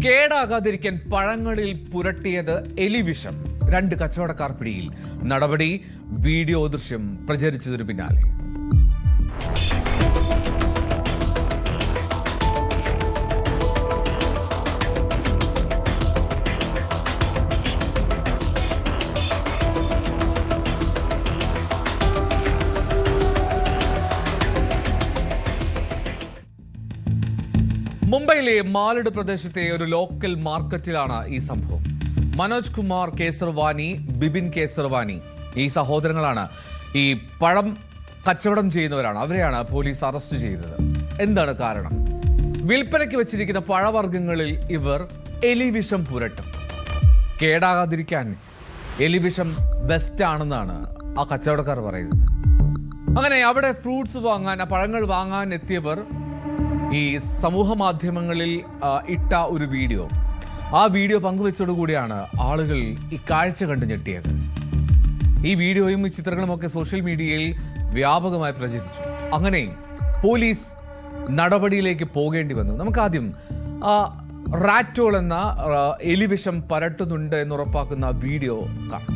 കേടാകാതിരിക്കാൻ പഴങ്ങളിൽ പുരട്ടിയത് എലിവിഷം. 2 കച്ചവടക്കാർ പിടിയിൽ. നടപടി വീഡിയോ ദൃശ്യം പ്രചരിച്ചതിനു പിന്നാലെ. മുംബൈയിലെ മാലഡ് പ്രദേശത്തെ ഒരു ലോക്കൽ മാർക്കറ്റിലാണ് ഈ സംഭവം. മനോജ് കുമാർ കേസർവാനി, ബിപിൻ കേസർവാനി ഈ സഹോദരങ്ങളാണ്. ഈ പഴം കച്ചവടം ചെയ്യുന്നവരാണ്. അവരെയാണ് പോലീസ് അറസ്റ്റ് ചെയ്തത്. എന്താണ് കാരണം? വിൽപ്പനയ്ക്ക് വെച്ചിരിക്കുന്ന പഴവർഗ്ഗങ്ങളിൽ ഇവർ എലിവിഷം പുരട്ടും. കേടാകാതിരിക്കാൻ എലിവിഷം ബെസ്റ്റ് ആണെന്നാണ് ആ കച്ചവടക്കാർ പറയുന്നത്. അങ്ങനെ അവിടെ ഫ്രൂട്ട്സ് വാങ്ങാൻ, പഴങ്ങൾ വാങ്ങാൻ എത്തിയവർ ഈ സമൂഹ മാധ്യമങ്ങളിൽ ഇട്ട ഒരു വീഡിയോ, ആ വീഡിയോ പങ്കുവെച്ചതോടുകൂടിയാണ് ആളുകൾ ഈ കാഴ്ച കണ്ടു ഞെട്ടിയത്. ഈ വീഡിയോയും ഈ ചിത്രങ്ങളും ഒക്കെ സോഷ്യൽ മീഡിയയിൽ വ്യാപകമായി പ്രചരിച്ചു. അങ്ങനെ പോലീസ് നടപടിയിലേക്ക് പോകേണ്ടി വന്നു. നമുക്കാദ്യം റാറ്റോൾ എന്ന എലിവിഷം പരട്ടുന്നുണ്ട് എന്നുറപ്പാക്കുന്ന വീഡിയോ കാണാം.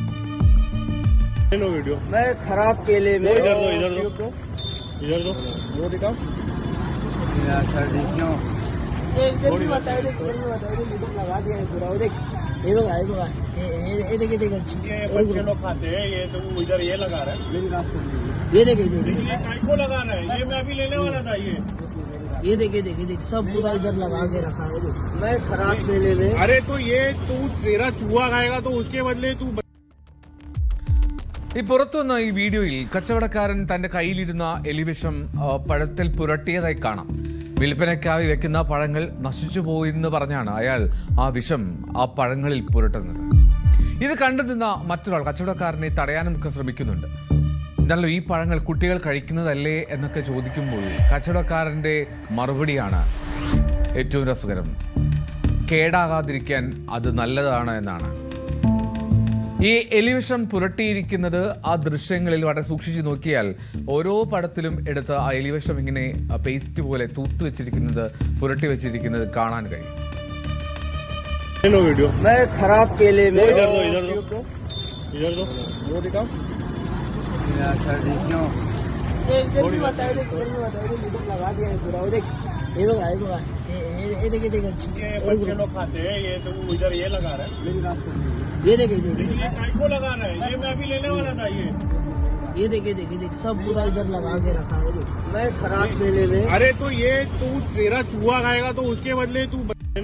लगा दिया है पूरा। देख ये देखिए बच्चे लोग खाते हैं ये, तो इधर ये लगा रहा है। मेरी बात सुन, ये देखिए को लगा रहा है, ये मैं अभी लेने वाला था। ये देखिए सब पूरा इधर लगा के रखा है। मैं खराब मेले में, अरे तो ये तू तेरा चूहा खाएगा तो उसके बदले तू. ഈ പുറത്തുനിന്ന് ഈ വീഡിയോയിൽ കച്ചവടക്കാരൻ തന്റെ കയ്യിലിരുന്ന എലിവിഷം പഴത്തിൽ പുരട്ടിയതായി കാണാം. വിൽപ്പനയ്ക്കായി വെക്കുന്ന പഴങ്ങൾ നശിച്ചു പോയെന്ന് പറഞ്ഞാണ് അയാൾ ആ വിഷം ആ പഴങ്ങളിൽ പുരട്ടുന്നത്. ഇത് കണ്ടു നിന്ന മറ്റൊരാൾ കച്ചവടക്കാരനെ തടയാനും ഒക്കെ ശ്രമിക്കുന്നുണ്ട്. എന്നാലും ഈ പഴങ്ങൾ കുട്ടികൾ കഴിക്കുന്നതല്ലേ എന്നൊക്കെ ചോദിക്കുമ്പോൾ കച്ചവടക്കാരന്റെ മറുപടിയാണ് ഏറ്റവും രസകരം. കേടാകാതിരിക്കാൻ അത് നല്ലതാണ് എന്നാണ്. ഈ എലിവിഷം പുരട്ടിയിരിക്കുന്നത് ആ ദൃശ്യങ്ങളിൽ വളരെ സൂക്ഷിച്ചു നോക്കിയാൽ ഓരോ പടത്തിലും എടുത്ത് ആ എലിവിഷം ഇങ്ങനെ പേസ്റ്റ് പോലെ തൂത്ത് വെച്ചിരിക്കുന്നത്, പുരട്ടി വെച്ചിരിക്കുന്നത് കാണാൻ കഴിയും. बच्चे लोग खाते हैं ये, तो इधर ये लगा रहा है। मेरी बात सुन, ये देखिए को लगा रहा है, ये मैं अभी लेने वाला था। ये देखिए सब पूरा इधर लगा के रखा है। मैं खराब मेले में, अरे तो ये तू तेरा चूहा खाएगा तो उसके बदले तू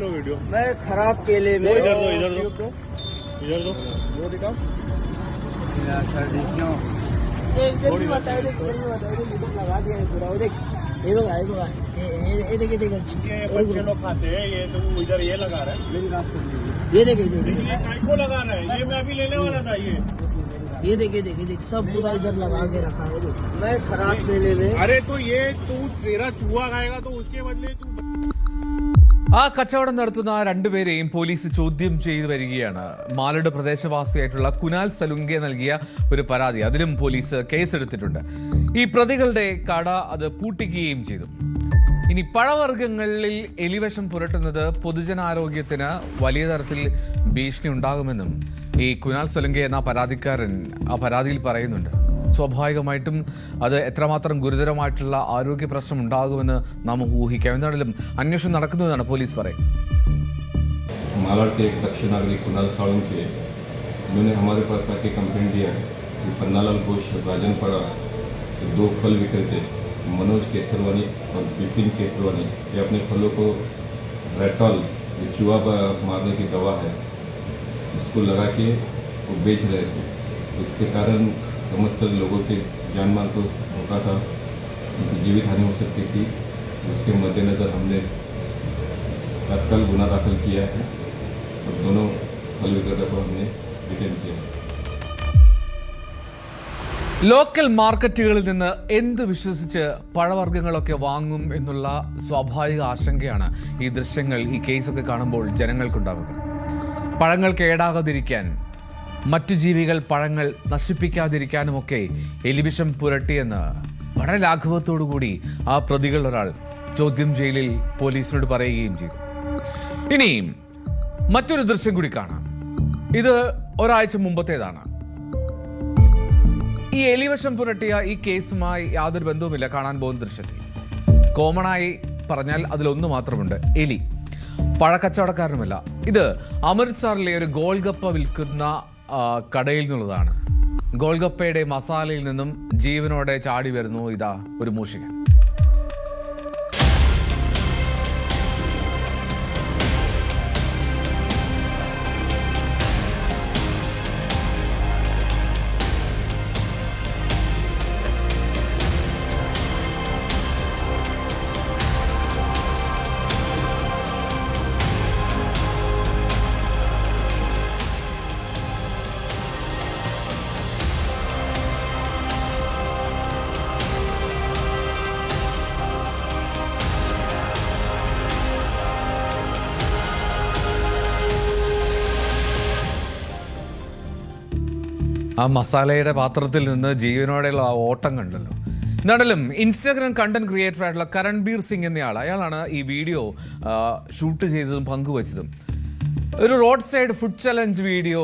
वीडियो। मैं खराब केले में, इधर दो वो दिखाओ। लगा दिया है पूरा। देख ये देखिए बच्चे लोग खाते हैं ये, तो इधर ये लगा रहा है। मेरी बात सुन, ये देखिए को लगा रहा है, ये मैं अभी लेने वाला था। ये देखिए सब पूरा इधर लगा के रखा है। मैं खराब मेले में, अरे तो ये तू तेरा चूहा खाएगा तो उसके बदले तू. ആ കച്ചവടം നടത്തുന്ന രണ്ടുപേരെയും പോലീസ് ചോദ്യം ചെയ്തു വരികയാണ്. മാലഡ് പ്രദേശവാസിയായിട്ടുള്ള കുനാൽ സലുങ്കെ നൽകിയ ഒരു പരാതി, അതിലും പോലീസ് കേസെടുത്തിട്ടുണ്ട്. ഈ പ്രതികളുടെ കട അത് പൂട്ടിക്കുകയും ചെയ്തു. ഇനി പഴവർഗ്ഗങ്ങളിൽ എലിവിഷം പുരട്ടുന്നത് പൊതുജനാരോഗ്യത്തിന് വലിയ തരത്തിൽ ഭീഷണി ഉണ്ടാകുമെന്നും ഈ കുനാൽ സലുങ്കെ എന്ന പരാതിക്കാരൻ ആ പരാതിയിൽ പറയുന്നുണ്ട്. സ്വാഭാവികമായിട്ടും അത് എത്രമാത്രം ഗുരുതരമായിട്ടുള്ള ആരോഗ്യ പ്രശ്നം ഉണ്ടാകുമെന്ന് നാം ഊഹിക്കാം. എന്താണെങ്കിലും അന്വേഷണം നടക്കുന്നതാണ് പോലീസ് പറയുന്നത്. मालाड के एक दक्ष नागरिक कुणाल साळुंखे, उन्होंने हमारे पास आके कंप्लेंट दिया कि पन्नालाल घोष राजनपाड़ा के 2 फल विक्रेते मनोज केसरवानी और बिपिन केसरवानी ये अपने फलों को रेटॉल, जो चूहा मारने की दवा है, उसको लगा के वो बेच रहे थे. इसके कारण समस्त लोगों के जान माल को धोखा था, उनकी जीवित हानि हो सकती थी. उसके मद्देनज़र हमने तत्काल गुना दाखिल किया है और दोनों फल विक्रेता को हमने डिटेन किया. ലോക്കൽ മാർക്കറ്റുകളിൽ നിന്ന് എന്ത് വിശ്വസിച്ച് പഴവർഗ്ഗങ്ങളൊക്കെ വാങ്ങും എന്നുള്ള സ്വാഭാവിക ആശങ്കയാണ് ഈ ദൃശ്യങ്ങൾ, ഈ കേസൊക്കെ കാണുമ്പോൾ ജനങ്ങൾക്കുണ്ടാവുക. പഴങ്ങൾ കേടാകാതിരിക്കാൻ, മറ്റു ജീവികൾ പഴങ്ങൾ നശിപ്പിക്കാതിരിക്കാനുമൊക്കെ എലിവിഷം പുരട്ടിയെന്ന് വളരെ ലാഘവത്തോടുകൂടി ആ പ്രതികൾ ഒരാൾ ചോദ്യം ചെയ്യലിൽ പോലീസിനോട് പറയുകയും ചെയ്തു. ഇനി മറ്റൊരു ദൃശ്യം കൂടി കാണാം. ഇത് ഒരാഴ്ച മുമ്പത്തേതാണ്. ഈ എലിവിഷം പുരട്ടിയ ഈ കേസുമായി യാതൊരു ബന്ധവുമില്ല കാണാൻ പോകുന്ന ദൃശ്യത്തിൽ. കോമണായി പറഞ്ഞാൽ അതിലൊന്ന് മാത്രമുണ്ട്, എലി. പഴക്കച്ചവടക്കാരനുമല്ല. ഇത് അമൃത്സറിലെ ഒരു ഗോൾഗപ്പ വിൽക്കുന്ന കടയിൽ നിന്നുള്ളതാണ്. ഗോൾഗപ്പയുടെ മസാലയിൽ നിന്നും ജീവനോടെ ചാടി വരുന്നു ഇതാ ഒരു മൂഷികൻ. ആ മസാലയുടെ പാത്രത്തിൽ നിന്ന് ജീവനോടെയുള്ള ആ ഓട്ടം കണ്ടല്ലോ. എന്നാലും ഇൻസ്റ്റാഗ്രാം കണ്ടന്റ് ക്രിയേറ്റർ ആയിട്ടുള്ള കരൺബീർ സിംഗ് എന്നയാൾ, അയാളാണ് ഈ വീഡിയോ ഷൂട്ട് ചെയ്തതും പങ്കുവച്ചതും. ഒരു road side food challenge video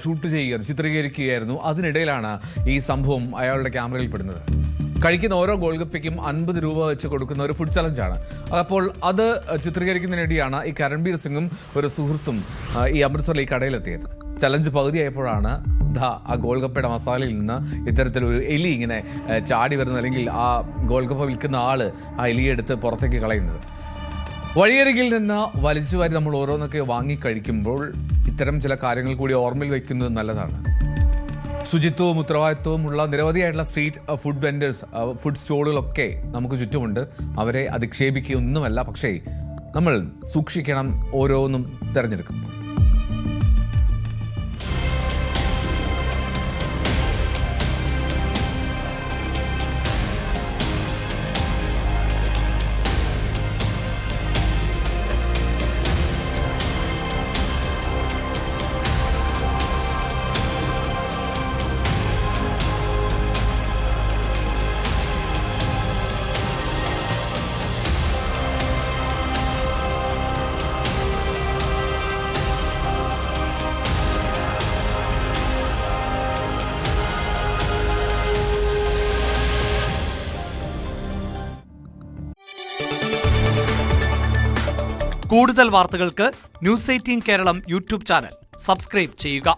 shoot ചെയ്യുകയായിരുന്നു, ചിത്രീകരിക്കുകയായിരുന്നു. അതിനിടയിലാണ് ഈ സംഭവം അയാളുടെ ക്യാമറയിൽ പെടുന്നത്. കഴിക്കുന്ന ഓരോ ഗോൾഗപ്പയ്ക്കും 50 രൂപ വെച്ച് കൊടുക്കുന്ന ഒരു ഫുഡ് ചലഞ്ചാണ്. അപ്പോൾ അത് ചിത്രീകരിക്കുന്നതിനിടെയാണ് ഈ കരൺബീർ സിംഗും ഒരു സുഹൃത്തും ഈ അമൃത്സറിൽ ഈ കടയിലെത്തിയത്. ചലഞ്ച് പകുതിയായപ്പോഴാണ് ആ ഗോൾഗപ്പയുടെ മസാലയിൽ നിന്ന് ഇത്തരത്തിലൊരു എലി ഇങ്ങനെ ചാടി വരുന്നത്, അല്ലെങ്കിൽ ആ ഗോൾഗപ്പ വിൽക്കുന്ന ആള് ആ എലിയെടുത്ത് പുറത്തേക്ക് കളയുന്നത്. വഴിയരികിൽ നിന്ന് വലിച്ചു വാരി നമ്മൾ ഓരോന്നൊക്കെ വാങ്ങിക്കഴിക്കുമ്പോൾ ഇത്തരം ചില കാര്യങ്ങൾ കൂടി ഓർമ്മയിൽ വയ്ക്കുന്നത് നല്ലതാണ്. ശുചിത്വവും ഉത്തരവാദിത്വവും ഉള്ള നിരവധിയായിട്ടുള്ള സ്ട്രീറ്റ് ഫുഡ് വെൻഡേഴ്സ്, ഫുഡ് സ്റ്റോളുകളൊക്കെ നമുക്ക് ചുറ്റുമുണ്ട്. അവരെ അധിക്ഷേപിക്കുകയൊന്നുമല്ല, പക്ഷേ നമ്മൾ സൂക്ഷിക്കണം ഓരോന്നും തിരഞ്ഞെടുക്കുമ്പോൾ. കൂടുതൽ വാർത്തകൾക്ക് news 18 Keralam YouTube channel subscribe ചെയ്യുക.